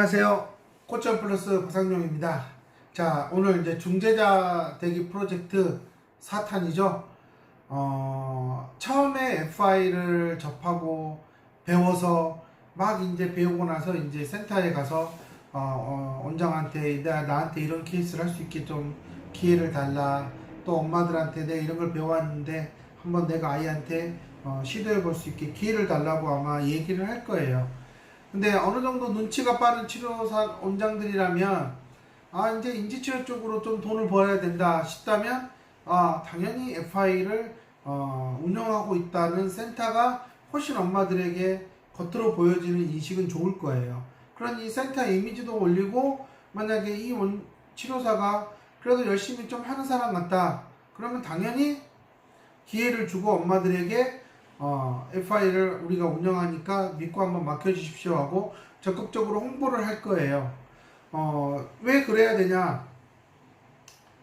안녕하세요. 코치원 플러스 박상용입니다. 자, 오늘 이제 중재자 되기 프로젝트 4탄이죠. 처음에 FI를 접하고 배워서 막 이제 배우고 나서 이제 센터에 가서 원장한테 나한테 이런 케이스를 할 수 있게 좀 기회를 달라. 또 엄마들한테 내가 이런 걸 배워왔는데 한번 내가 아이한테 시도해 볼 수 있게 기회를 달라고 아마 얘기를 할 거예요. 근데 어느 정도 눈치가 빠른 치료사 원장들이라면 이제 인지치료 쪽으로 좀 돈을 벌어야 된다 싶다면 당연히 FI를 운영하고 있다는 센터가 훨씬 엄마들에게 겉으로 보여지는 인식은 좋을 거예요. 그러니 센터 이미지도 올리고 만약에 이 치료사가 그래도 열심히 좀 하는 사람 같다 그러면 당연히 기회를 주고 엄마들에게 FI를 우리가 운영하니까 믿고 한번 맡겨주십시오 하고 적극적으로 홍보를 할 거예요. 왜 그래야 되냐?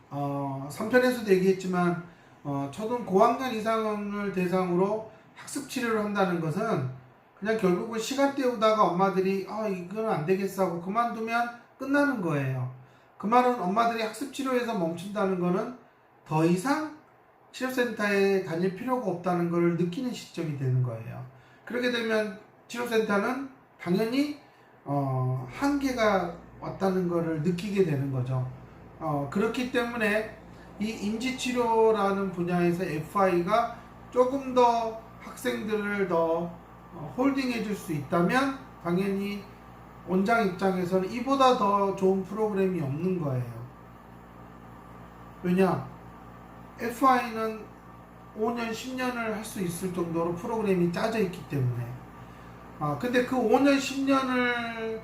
3편에서도 얘기했지만 초등 고학년 이상을 대상으로 학습 치료를 한다는 것은 그냥 결국은 시간 때우다가 엄마들이 이건 안 되겠어 하고 그만두면 끝나는 거예요. 그 말은 엄마들이 학습 치료에서 멈춘다는 거는 더 이상 치료센터에 다닐 필요가 없다는 것을 느끼는 시점이 되는 거예요. 그렇게 되면 치료센터는 당연히 한계가 왔다는 것을 느끼게 되는 거죠. 그렇기 때문에 이 인지치료라는 분야에서 FI가 조금 더 학생들을 더 홀딩해 줄 수 있다면 당연히 원장 입장에서는 이보다 더 좋은 프로그램이 없는 거예요. 왜냐? FI는 5년, 10년을 할 수 있을 정도로 프로그램이 짜져 있기 때문에 근데 그 5년, 10년을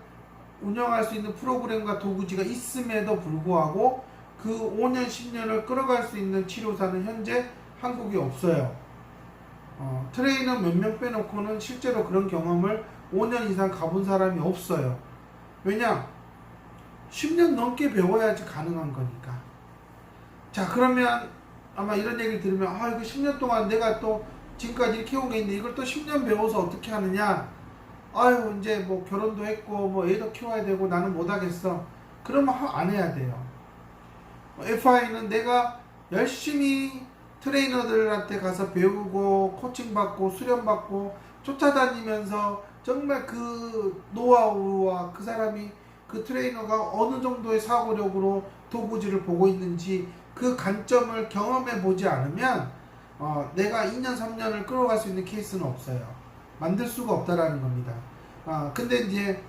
운영할 수 있는 프로그램과 도구지가 있음에도 불구하고 그 5년, 10년을 끌어갈 수 있는 치료사는 현재 한국에 없어요. 트레이너 몇 명 빼놓고는 실제로 그런 경험을 5년 이상 가본 사람이 없어요. 왜냐? 10년 넘게 배워야지 가능한 거니까. 자, 그러면 아마 이런 얘기를 들으면 이거 10년 동안 내가 또 지금까지 이렇게 해온 게 있는데 이걸 또 10년 배워서 어떻게 하느냐, 이제 뭐 결혼도 했고 뭐 애도 키워야 되고 나는 못하겠어. 그러면 안 해야 돼요. FI는 내가 열심히 트레이너들한테 가서 배우고 코칭받고 수련받고 쫓아다니면서 정말 그 노하우와 그 사람이 그 트레이너가 어느 정도의 사고력으로 도구지를 보고 있는지 그 관점을 경험해 보지 않으면 내가 2년 3년을 끌어갈 수 있는 케이스는 없어요. 만들 수가 없다라는 겁니다. 근데 이제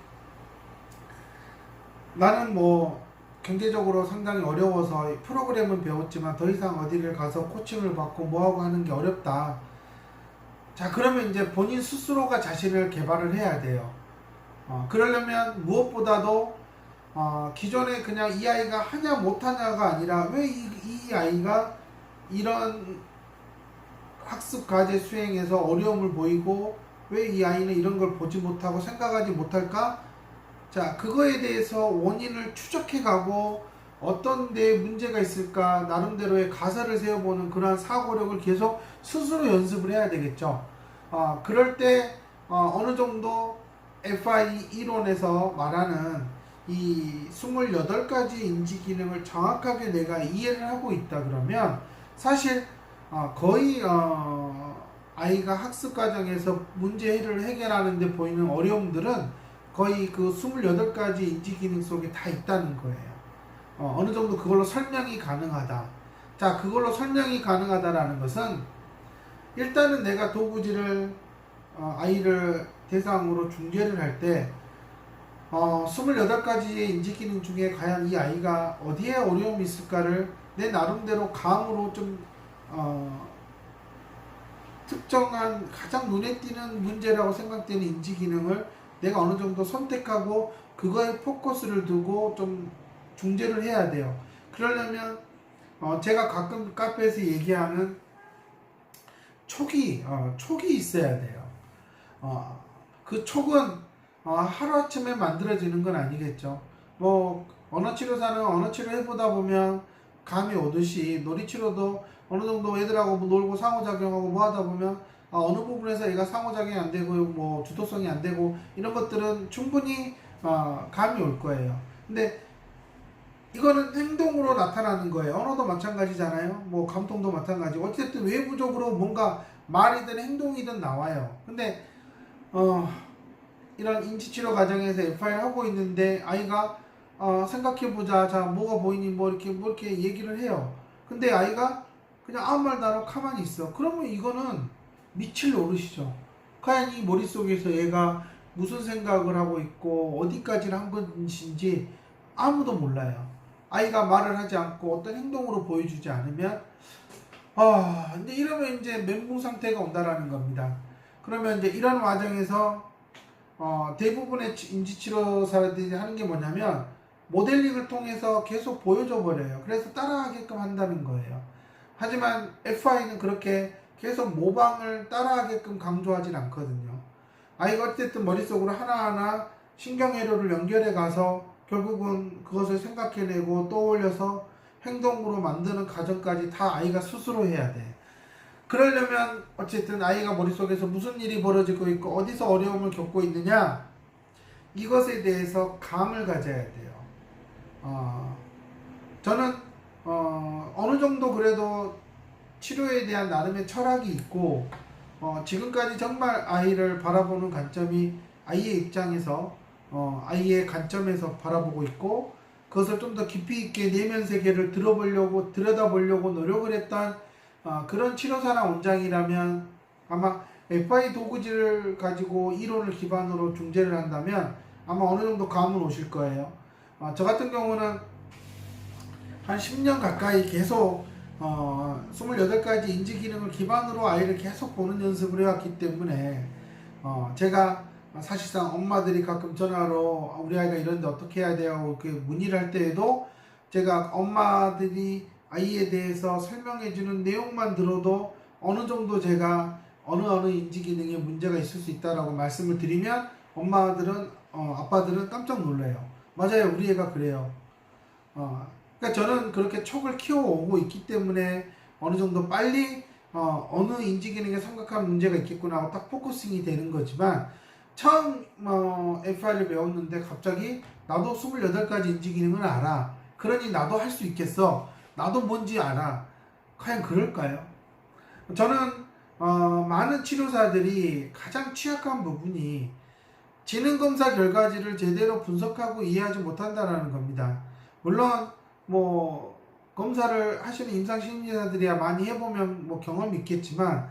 나는 뭐 경제적으로 상당히 어려워서 프로그램은 배웠지만 더 이상 어디를 가서 코칭을 받고 뭐하고 하는 게 어렵다. 자, 그러면 이제 본인 스스로가 자신을 개발을 해야 돼요. 그러려면 무엇보다도 기존에 그냥 이 아이가 하냐 못하냐가 아니라 왜 이 아이가 이런 학습 과제 수행에서 어려움을 보이고 왜 이 아이는 이런 걸 보지 못하고 생각하지 못할까? 자, 그거에 대해서 원인을 추적해 가고 어떤 데 문제가 있을까 나름대로의 가설을 세워보는 그러한 사고력을 계속 스스로 연습을 해야 되겠죠. 그럴 때 어느 정도 FI 이론에서 말하는 이 28가지 인지 기능을 정확하게 내가 이해를 하고 있다 그러면 사실 거의 아이가 학습 과정에서 문제를 해결하는 데 보이는 어려움들은 거의 그 28가지 인지 기능 속에 다 있다는 거예요. 어느 정도 그걸로 설명이 가능하다. 자, 그걸로 설명이 가능하다라는 것은 일단은 내가 도구지를 아이를 대상으로 중재를 할 때 28가지의 인지기능 중에 과연 이 아이가 어디에 어려움이 있을까를 내 나름대로 감으로 좀 특정한 가장 눈에 띄는 문제라고 생각되는 인지기능을 내가 어느 정도 선택하고 그거에 포커스를 두고 좀 중재를 해야 돼요. 그러려면 제가 가끔 카페에서 얘기하는 촉이 있어야 돼요. 그 촉은 하루아침에 만들어지는 건 아니겠죠. 뭐 언어치료사는 언어치료 해보다 보면 감이 오듯이 놀이치료도 어느 정도 애들하고 놀고 상호작용하고 뭐 하다 보면 어느 부분에서 얘가 상호작용이 안 되고 뭐 주도성이 안 되고 이런 것들은 충분히 감이 올 거예요. 근데 이거는 행동으로 나타나는 거예요. 언어도 마찬가지잖아요. 뭐 감통도 마찬가지고 어쨌든 외부적으로 뭔가 말이든 행동이든 나와요. 근데 이런 인지치료 과정에서 FI를 하고 있는데 아이가 생각해보자, 자 뭐가 보이니, 뭐 이렇게 얘기를 해요. 근데 아이가 그냥 아무 말도 안 하고 가만히 있어. 그러면 이거는 미칠 노릇이죠. 과연 이 머릿속에서 얘가 무슨 생각을 하고 있고 어디까지를 한 것인지 아무도 몰라요. 아이가 말을 하지 않고 어떤 행동으로 보여주지 않으면 근데 이러면 이제 멘붕 상태가 온다라는 겁니다. 그러면 이제 이런 과정에서 대부분의 인지치료사들이 하는 게 뭐냐면 모델링을 통해서 계속 보여줘 버려요. 그래서 따라하게끔 한다는 거예요. 하지만 FI는 그렇게 계속 모방을 따라하게끔 강조하진 않거든요. 아이가 어쨌든 머릿속으로 하나하나 신경회로를 연결해 가서 결국은 그것을 생각해내고 떠올려서 행동으로 만드는 과정까지 다 아이가 스스로 해야 돼. 그러려면 어쨌든 아이가 머릿속에서 무슨 일이 벌어지고 있고 어디서 어려움을 겪고 있느냐, 이것에 대해서 감을 가져야 돼요. 저는 어느 정도 그래도 치료에 대한 나름의 철학이 있고 지금까지 정말 아이를 바라보는 관점이 아이의 입장에서 아이의 관점에서 바라보고 있고 그것을 좀 더 깊이 있게 내면 세계를 들여다보려고 노력을 했던 그런 치료사나 원장이라면 아마 FI 도구지를 가지고 이론을 기반으로 중재를 한다면 아마 어느 정도 감은 오실 거예요. 저 같은 경우는 한 10년 가까이 계속 28가지 인지 기능을 기반으로 아이를 계속 보는 연습을 해왔기 때문에 제가 사실상 엄마들이 가끔 전화로 우리 아이가 이런데 어떻게 해야 돼요? 그 문의를 할 때에도 제가 엄마들이 아이에 대해서 설명해주는 내용만 들어도 어느 정도 제가 어느 인지 기능에 문제가 있을 수 있다라고 말씀을 드리면 엄마들은 아빠들은 깜짝 놀라요. 맞아요, 우리 애가 그래요. 그러니까 저는 그렇게 촉을 키워오고 있기 때문에 어느 정도 빨리 어느 인지 기능에 생각하는 문제가 있겠구나 하고 딱 포커싱이 되는 거지만 처음 FI를 배웠는데 갑자기 나도 28가지 인지 기능을 알아. 그러니 나도 할 수 있겠어. 나도 뭔지 알아. 과연 그럴까요? 저는 많은 치료사들이 가장 취약한 부분이 지능검사 결과지를 제대로 분석하고 이해하지 못한다는 겁니다. 물론 뭐 검사를 하시는 임상심리사들이야 많이 해보면 뭐 경험이 있겠지만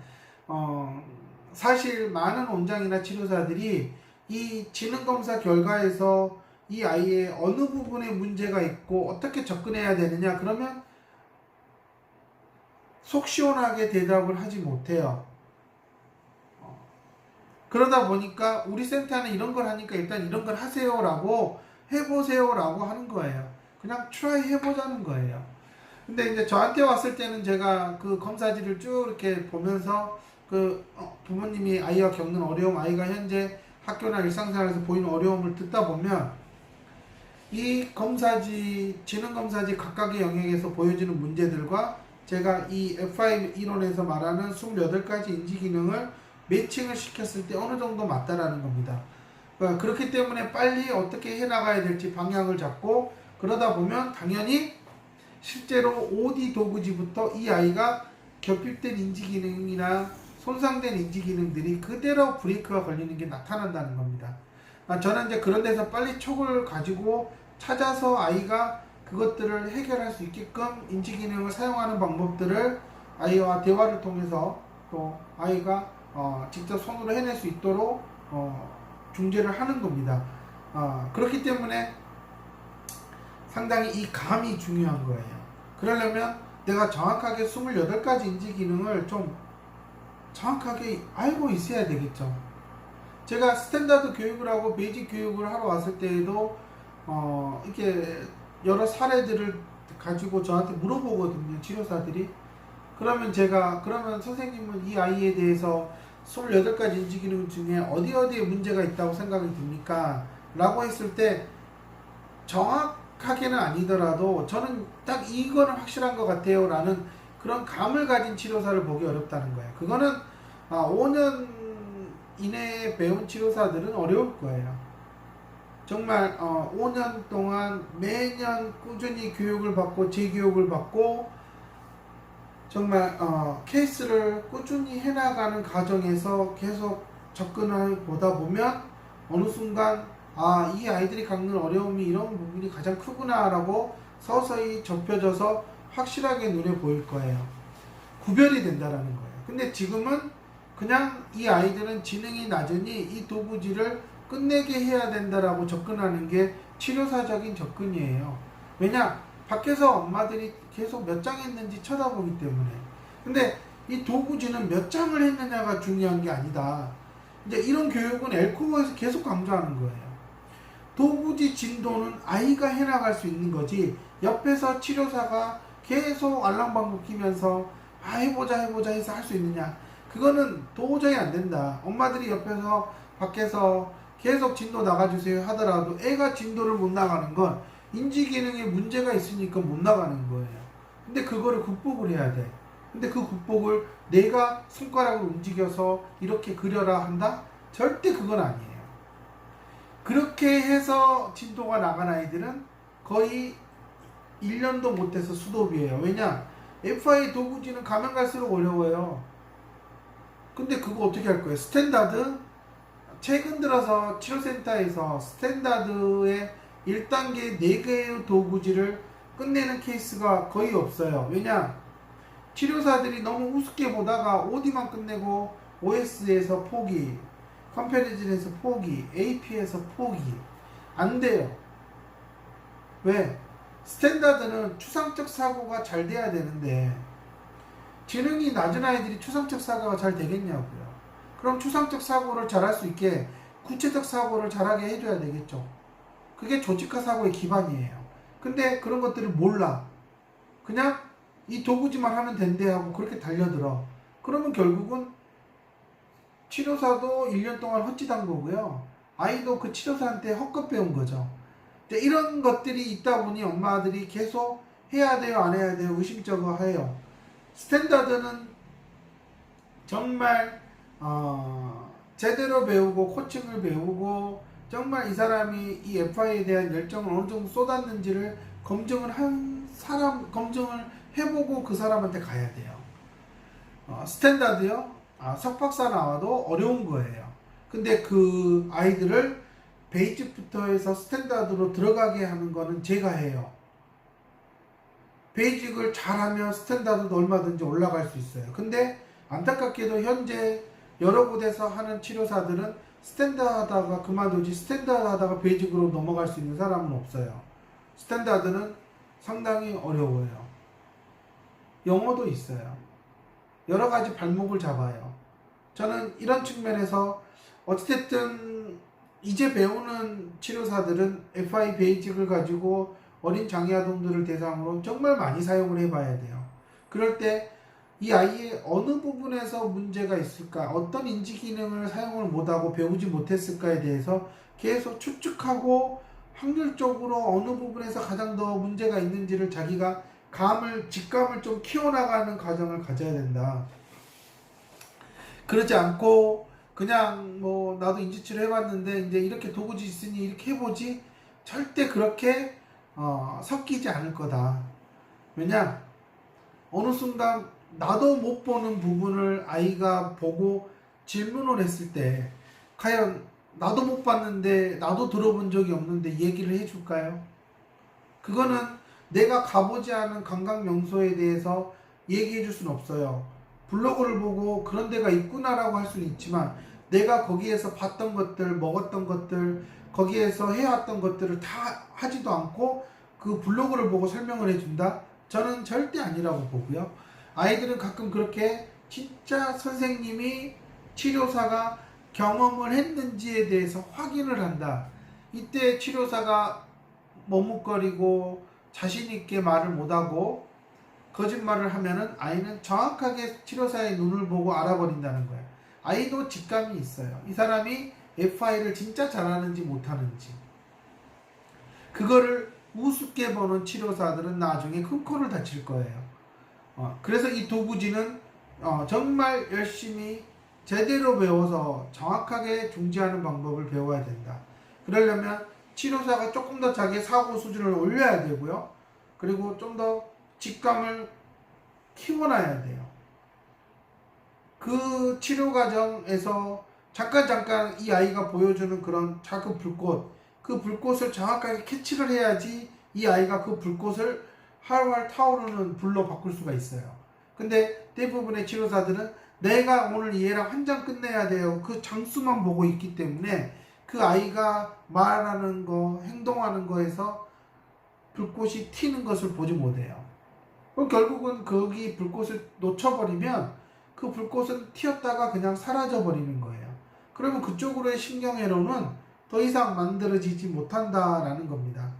사실 많은 원장이나 치료사들이 이 지능검사 결과에서 이 아이의 어느 부분에 문제가 있고 어떻게 접근해야 되느냐 그러면 속 시원하게 대답을 하지 못해요. 그러다 보니까 우리 센터는 이런 걸 하니까 일단 이런 걸 하세요 라고 해보세요 라고 하는 거예요. 그냥 트라이 해보자는 거예요. 근데 이제 저한테 왔을 때는 제가 그 검사지를 쭉 이렇게 보면서 그 부모님이 아이가 겪는 어려움, 아이가 현재 학교나 일상생활에서 보이는 어려움을 듣다 보면 이 검사지, 지능검사지 각각의 영역에서 보여지는 문제들과 제가 이 FI 이론에서 말하는 28가지 인지기능을 매칭을 시켰을 때 어느 정도 맞다라는 겁니다. 그러니까 그렇기 때문에 빨리 어떻게 해나가야 될지 방향을 잡고 그러다 보면 당연히 실제로 OD 도구지부터 이 아이가 결핍된 인지기능이나 손상된 인지기능들이 그대로 브레이크가 걸리는 게 나타난다는 겁니다. 저는 이제 그런 데서 빨리 촉을 가지고 찾아서 아이가 그것들을 해결할 수 있게끔 인지기능을 사용하는 방법들을 아이와 대화를 통해서 또 아이가 직접 손으로 해낼 수 있도록 중재를 하는 겁니다. 그렇기 때문에 상당히 이 감이 중요한 거예요. 그러려면 내가 정확하게 28가지 인지기능을 좀 정확하게 알고 있어야 되겠죠. 제가 스탠다드 교육을 하고 베이직 교육을 하러 왔을 때에도 이렇게 여러 사례들을 가지고 저한테 물어보거든요, 치료사들이. 그러면 제가 그러면 선생님은 이 아이에 대해서 28가지 인지기능 중에 어디에 문제가 있다고 생각이 듭니까? 라고 했을 때 정확하게는 아니더라도 저는 딱 이거는 확실한 것 같아요 라는 그런 감을 가진 치료사를 보기 어렵다는 거예요. 그거는 5년 이내에 배운 치료사들은 어려울 거예요. 정말 5년 동안 매년 꾸준히 교육을 받고 재교육을 받고 정말 케이스를 꾸준히 해나가는 과정에서 계속 접근을 보다 보면 어느 순간 이 아이들이 겪는 어려움이 이런 부분이 가장 크구나 라고 서서히 접혀져서 확실하게 눈에 보일 거예요. 구별이 된다라는 거예요. 근데 지금은 그냥 이 아이들은 지능이 낮으니 이 도구지를 끝내게 해야 된다라고 접근하는 게 치료사적인 접근이에요. 왜냐? 밖에서 엄마들이 계속 몇 장 했는지 쳐다보기 때문에. 근데 이 도구지는 몇 장을 했느냐가 중요한 게 아니다. 이제 이런 교육은 엘코어에서 계속 강조하는 거예요. 도구지 진도는 아이가 해나갈 수 있는 거지, 옆에서 치료사가 계속 알랑방구 끼면서 해보자 해서 할 수 있느냐, 그거는 도저히 안 된다. 엄마들이 옆에서 밖에서 계속 진도 나가주세요 하더라도 애가 진도를 못 나가는 건 인지기능에 문제가 있으니까 못 나가는 거예요. 근데 그거를 극복을 해야 돼. 근데 그 극복을 내가 손가락으로 움직여서 이렇게 그려라 한다? 절대 그건 아니에요. 그렇게 해서 진도가 나간 아이들은 거의 1년도 못해서 수도비예요. 왜냐? FI 도구지는 가면 갈수록 어려워요. 근데 그거 어떻게 할 거예요? 스탠다드? 최근 들어서 치료센터에서 스탠다드의 1단계 4개의 도구지를 끝내는 케이스가 거의 없어요. 왜냐? 치료사들이 너무 우습게 보다가 OD만 끝내고 OS에서 포기, 컴패리즌에서 포기, AP에서 포기. 안 돼요. 왜? 스탠다드는 추상적 사고가 잘 돼야 되는데 지능이 낮은 아이들이 추상적 사고가 잘 되겠냐고요. 그럼 추상적 사고를 잘할 수 있게 구체적 사고를 잘하게 해줘야 되겠죠. 그게 조직화 사고의 기반이에요. 근데 그런 것들을 몰라. 그냥 이 도구지만 하면 된대 하고 그렇게 달려들어. 그러면 결국은 치료사도 1년 동안 헛짓한 거고요. 아이도 그 치료사한테 헛것 배운 거죠. 이런 것들이 있다 보니 엄마들이 계속 해야 돼요, 안 해야 돼요, 의심쩍어 해요. 스탠다드는 정말 제대로 배우고 코칭을 배우고 정말 이 사람이 이 FI에 대한 열정을 어느 정도 쏟았는지를 검증을 해보고 그 사람한테 가야 돼요. 스탠다드요? 석박사 나와도 어려운 거예요. 근데 그 아이들을 베이직부터 해서 스탠다드로 들어가게 하는 거는 제가 해요. 베이직을 잘하면 스탠다드도 얼마든지 올라갈 수 있어요. 근데 안타깝게도 현재 여러 곳에서 하는 치료사들은 스탠다드 하다가 그만두지 스탠다드 하다가 베이직으로 넘어갈 수 있는 사람은 없어요. 스탠다드는 상당히 어려워요. 영어도 있어요. 여러 가지 발목을 잡아요. 저는 이런 측면에서 어찌됐든 이제 배우는 치료사들은 FI 베이직을 가지고 어린 장애아동들을 대상으로 정말 많이 사용을 해봐야 돼요. 그럴 때 이 아이의 어느 부분에서 문제가 있을까, 어떤 인지기능을 사용을 못하고 배우지 못했을까에 대해서 계속 추측하고 확률적으로 어느 부분에서 가장 더 문제가 있는지를 자기가 직감을 좀 키워나가는 과정을 가져야 된다. 그러지 않고 그냥 나도 인지치료 해봤는데 이제 이렇게 도구지 있으니 이렇게 해보지, 절대 그렇게 섞이지 않을 거다. 왜냐? 어느 순간 나도 못 보는 부분을 아이가 보고 질문을 했을 때 과연 나도 못 봤는데 나도 들어본 적이 없는데 얘기를 해줄까요? 그거는 내가 가보지 않은 관광 명소에 대해서 얘기해 줄 수는 없어요. 블로그를 보고 그런 데가 있구나라고 할 수는 있지만 내가 거기에서 봤던 것들, 먹었던 것들, 거기에서 해왔던 것들을 다 하지도 않고 그 블로그를 보고 설명을 해준다? 저는 절대 아니라고 보고요. 아이들은 가끔 그렇게 진짜 선생님이 치료사가 경험을 했는지에 대해서 확인을 한다. 이때 치료사가 머뭇거리고 자신있게 말을 못하고 거짓말을 하면은 아이는 정확하게 치료사의 눈을 보고 알아버린다는 거예요. 아이도 직감이 있어요. 이 사람이 FI를 진짜 잘하는지 못하는지. 그거를 우습게 보는 치료사들은 나중에 큰 코를 다칠 거예요. 그래서 이 도구지는 정말 열심히 제대로 배워서 정확하게 중지하는 방법을 배워야 된다. 그러려면 치료사가 조금 더 자기의 사고 수준을 올려야 되고요. 그리고 좀 더 직감을 키워놔야 돼요. 그 치료 과정에서 잠깐 이 아이가 보여주는 그런 작은 불꽃, 그 불꽃을 정확하게 캐치를 해야지 이 아이가 그 불꽃을 활활 타오르는 불로 바꿀 수가 있어요. 근데 대부분의 치료사들은 내가 오늘 이 애랑 한 장 끝내야 돼요. 그 장수만 보고 있기 때문에 그 아이가 말하는 거, 행동하는 거에서 불꽃이 튀는 것을 보지 못해요. 그럼 결국은 거기 불꽃을 놓쳐버리면 그 불꽃은 튀었다가 그냥 사라져 버리는 거예요. 그러면 그쪽으로의 신경회로는 더 이상 만들어지지 못한다라는 겁니다.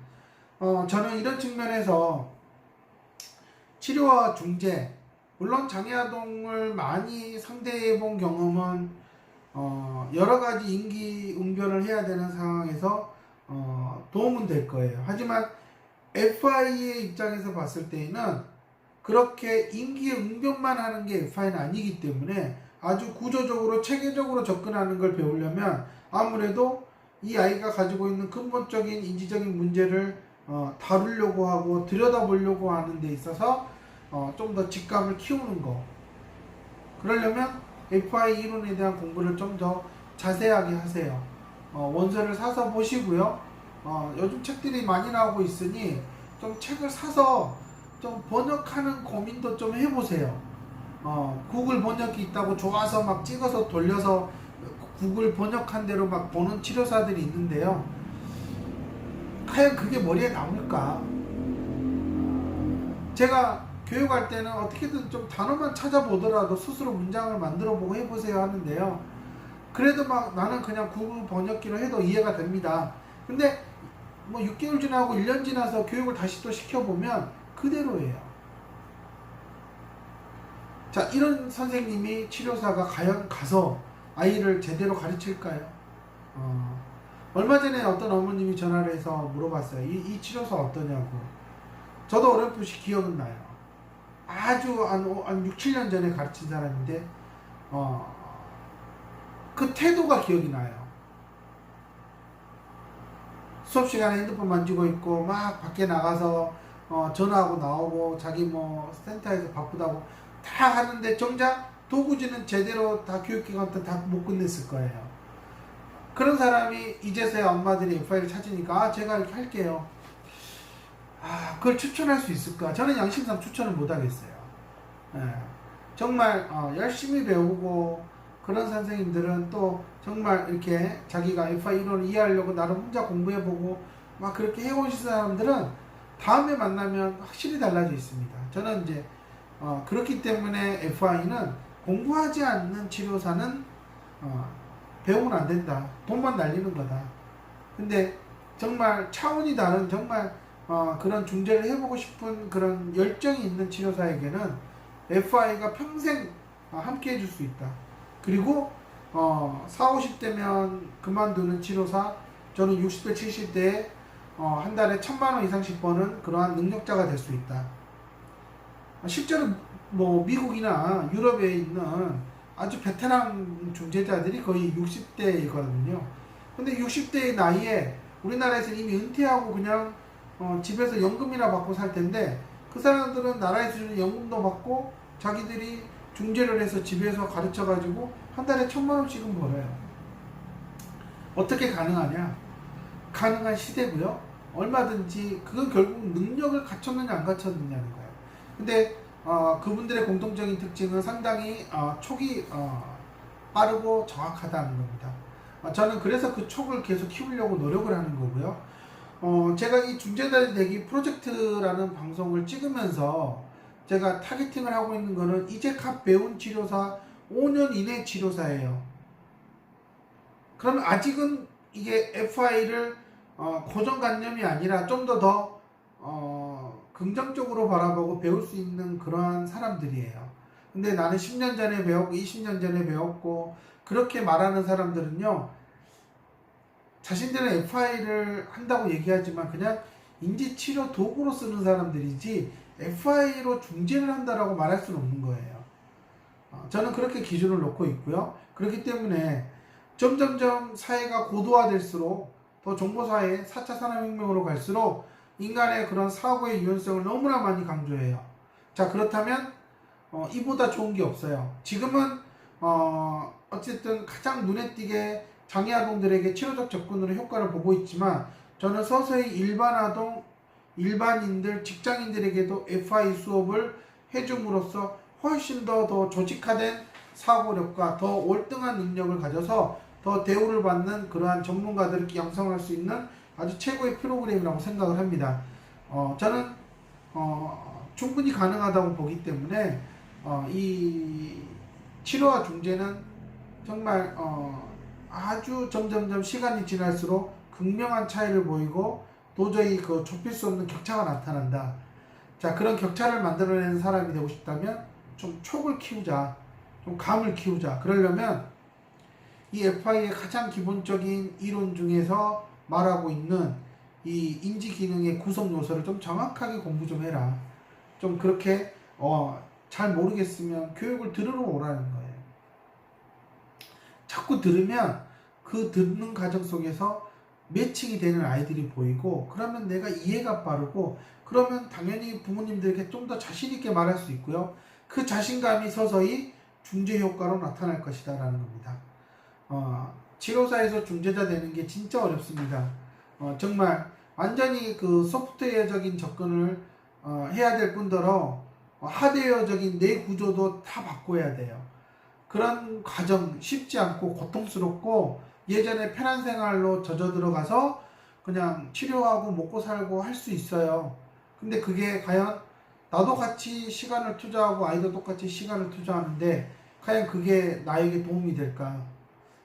저는 이런 측면에서 치료와 중재, 물론 장애아동을 많이 상대해 본 경험은 여러 가지 임기응변을 해야 되는 상황에서 도움은 될 거예요. 하지만 FI의 입장에서 봤을 때에는 그렇게 임기응변만 하는 게 FI는 아니기 때문에 아주 구조적으로 체계적으로 접근하는 걸 배우려면 아무래도 이 아이가 가지고 있는 근본적인 인지적인 문제를 다루려고 하고 들여다보려고 하는 데 있어서 좀 더 직감을 키우는 거. 그러려면 FI 이론에 대한 공부를 좀 더 자세하게 하세요. 원서를 사서 보시고요. 요즘 책들이 많이 나오고 있으니 좀 책을 사서 좀 번역하는 고민도 좀 해보세요. 구글 번역기 있다고 좋아서 막 찍어서 돌려서 구글 번역한 대로 막 보는 치료사들이 있는데요. 과연 그게 머리에 남을까? 제가 교육할 때는 어떻게든 좀 단어만 찾아보더라도 스스로 문장을 만들어보고 해보세요 하는데요. 그래도 막 나는 그냥 구글 번역기로 해도 이해가 됩니다. 근데 뭐 6개월 지나고 1년 지나서 교육을 다시 또 시켜보면 그대로예요. 자, 이런 선생님이 치료사가 과연 가서 아이를 제대로 가르칠까요? 얼마 전에 어떤 어머님이 전화를 해서 물어봤어요. 이 치료사 어떠냐고. 저도 어렴풋이 기억은 나요. 아주 한 6, 7년 전에 가르친 사람인데 그 태도가 기억이 나요. 수업 시간에 핸드폰 만지고 있고 막 밖에 나가서 전화하고 나오고 자기 뭐 센터에서 바쁘다고 다 하는데 정작 도구지는 제대로 다 교육기관 때 다 못 끝냈을 거예요. 그런 사람이 이제서야 엄마들이 FI를 찾으니까 제가 이렇게 할게요. 그걸 추천할 수 있을까? 저는 양심상 추천을 못 하겠어요. 정말 열심히 배우고 그런 선생님들은 또 정말 이렇게 자기가 FI 이론을 이해하려고 나름 혼자 공부해보고 막 그렇게 해오신 사람들은 다음에 만나면 확실히 달라져 있습니다. 저는 이제 그렇기 때문에 FI는 공부하지 않는 치료사는 배우면 안 된다. 돈만 날리는 거다. 근데 정말 차원이 다른 정말 그런 중재를 해보고 싶은 그런 열정이 있는 치료사에게는 FI가 평생 함께 해줄 수 있다. 그리고 40, 50대면 그만두는 치료사, 저는 60대, 70대에 한 달에 1,000만원 이상씩 버는 그러한 능력자가 될 수 있다. 실제로 뭐 미국이나 유럽에 있는 아주 베테랑 중재자들이 거의 60대이거든요. 근데 60대의 나이에 우리나라에서 이미 은퇴하고 그냥 집에서 연금이나 받고 살 텐데 그 사람들은 나라에서 주는 연금도 받고 자기들이 중재를 해서 집에서 가르쳐 가지고 한 달에 1,000만원씩은 벌어요. 어떻게 가능하냐? 가능한 시대고요. 얼마든지 그건 결국 능력을 갖췄느냐 안 갖췄느냐는 거예요. 근데 그분들의 공통적인 특징은 상당히 촉이 빠르고 정확하다는 겁니다. 저는 그래서 그 촉을 계속 키우려고 노력을 하는 거고요. 제가 이 중재자 되기 프로젝트라는 방송을 찍으면서 제가 타겟팅을 하고 있는 거는 이제 갓 배운 치료사 5년 이내 치료사예요. 그러면 아직은 이게 FI를 고정관념이 아니라 좀 더 긍정적으로 바라보고 배울 수 있는 그러한 사람들이에요. 근데 나는 10년 전에 배웠고 20년 전에 배웠고 그렇게 말하는 사람들은요, 자신들은 FI를 한다고 얘기하지만 그냥 인지치료 도구로 쓰는 사람들이지 FI로 중재를 한다라고 말할 수는 없는 거예요. 저는 그렇게 기준을 놓고 있고요. 그렇기 때문에 점점점 사회가 고도화될수록 더 정보사회 4차 산업혁명으로 갈수록 인간의 그런 사고의 유연성을 너무나 많이 강조해요. 자, 그렇다면 이보다 좋은 게 없어요. 지금은 어쨌든 가장 눈에 띄게 장애아동들에게 치료적 접근으로 효과를 보고 있지만, 저는 서서히 일반인들, 직장인들에게도 FI 수업을 해줌으로써 훨씬 더 조직화된 사고력과 더 월등한 능력을 가져서 더 대우를 받는 그러한 전문가들을 양성할 수 있는 아주 최고의 프로그램이라고 생각을 합니다. 저는 충분히 가능하다고 보기 때문에 이 치료와 중재는 정말 아주 점점점 시간이 지날수록 극명한 차이를 보이고 도저히 그 좁힐 수 없는 격차가 나타난다. 자, 그런 격차를 만들어내는 사람이 되고 싶다면 좀 촉을 키우자, 좀 감을 키우자. 그러려면 이 FI의 가장 기본적인 이론 중에서 말하고 있는 이 인지 기능의 구성 요소를 좀 정확하게 공부 좀 해라. 좀 그렇게 잘 모르겠으면 교육을 들으러 오라는 거예요. 자꾸 들으면 그 듣는 과정 속에서 매칭이 되는 아이들이 보이고, 그러면 내가 이해가 빠르고, 그러면 당연히 부모님들에게 좀 더 자신 있게 말할 수 있고요. 그 자신감이 서서히 중재 효과로 나타날 것이다 라는 겁니다. 치료사에서 중재자 되는 게 진짜 어렵습니다. 정말 완전히 그 소프트웨어적인 접근을 해야 될 뿐더러 하드웨어적인 내 구조도 다 바꿔야 돼요. 그런 과정 쉽지 않고 고통스럽고, 예전에 편한 생활로 젖어 들어가서 그냥 치료하고 먹고 살고 할 수 있어요. 근데 그게 과연 나도 같이 시간을 투자하고 아이도 똑같이 시간을 투자하는데 과연 그게 나에게 도움이 될까?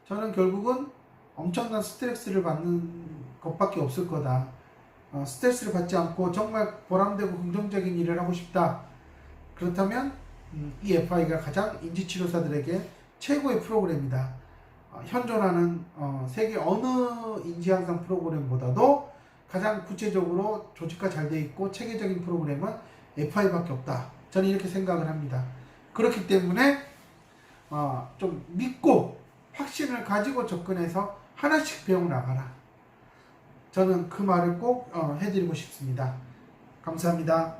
저는 결국은 엄청난 스트레스를 받는 것밖에 없을 거다. 스트레스를 받지 않고 정말 보람되고 긍정적인 일을 하고 싶다. 그렇다면 이 FI가 가장 인지치료사들에게 최고의 프로그램이다. 현존하는 세계 어느 인지향상 프로그램보다도 가장 구체적으로 조직화 잘 돼 있고 체계적인 프로그램은 FI밖에 없다. 저는 이렇게 생각을 합니다. 그렇기 때문에 좀 믿고 확신을 가지고 접근해서 하나씩 배워나가라. 저는 그 말을 꼭 해드리고 싶습니다. 감사합니다.